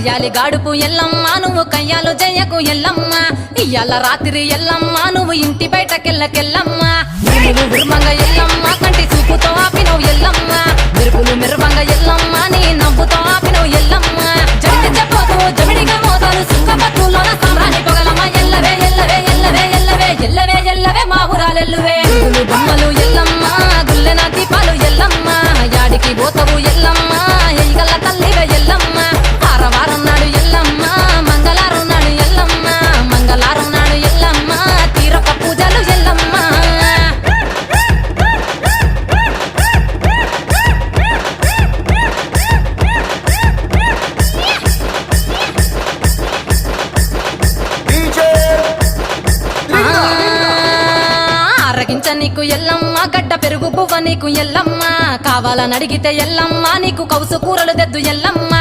కయ్యాలి గాడుపు ఎల్లమ్మ నువ్వు కయ్యాలు జయ్యకు ఎల్లమ్మ ఇయ్యాల రాత్రి ఎల్లమ్మ నువ్వు ఇంటి బయటకెళ్ళకెళ్ళమ్మ నువ్వు ఉర్మంగ ఎల్లమ్మ కంటి చూపుతో ఆపినవు ఎల్లమ్మ మెరుపులు మెరువంగ ఎల్లమ్మ నీ నవ్వుతో ఆపినవు ఎల్లమ్మ జమిడి చెప్పకు జమిడిగా మోతాలు సుఖపట్టులోన సామ్రాణి పొగలమ్మ ఎల్లవే ఎల్లవే ఎల్లవే ఎల్లవే ఎల్లవే ఎల్లవే మా ఊరాలెల్లువే బొమ్మలు ఎల్లమ్మ గుల్లెన దీపాలు ఎల్లమ్మ యాడికి పోతవు ఎల్లమ్మ ఎయిగల్ల తల్లివే ఎల్లమ్మ వారం నాడు ఎల్లమ్మ మంగళారం నాడు ఎల్లమ్మ మంగళారం నాడు ఎల్లమ్మ తీరొక్క పూజలు ఎల్లమ్మ అరగించ నీకు ఎల్లమ్మ గడ్డ పెరుగు బువ్వ నీకు ఎల్లమ్మ కావాలని అడిగితే ఎల్లమ్మ నీకు కౌసు కూరలు దెద్దు ఎల్లమ్మ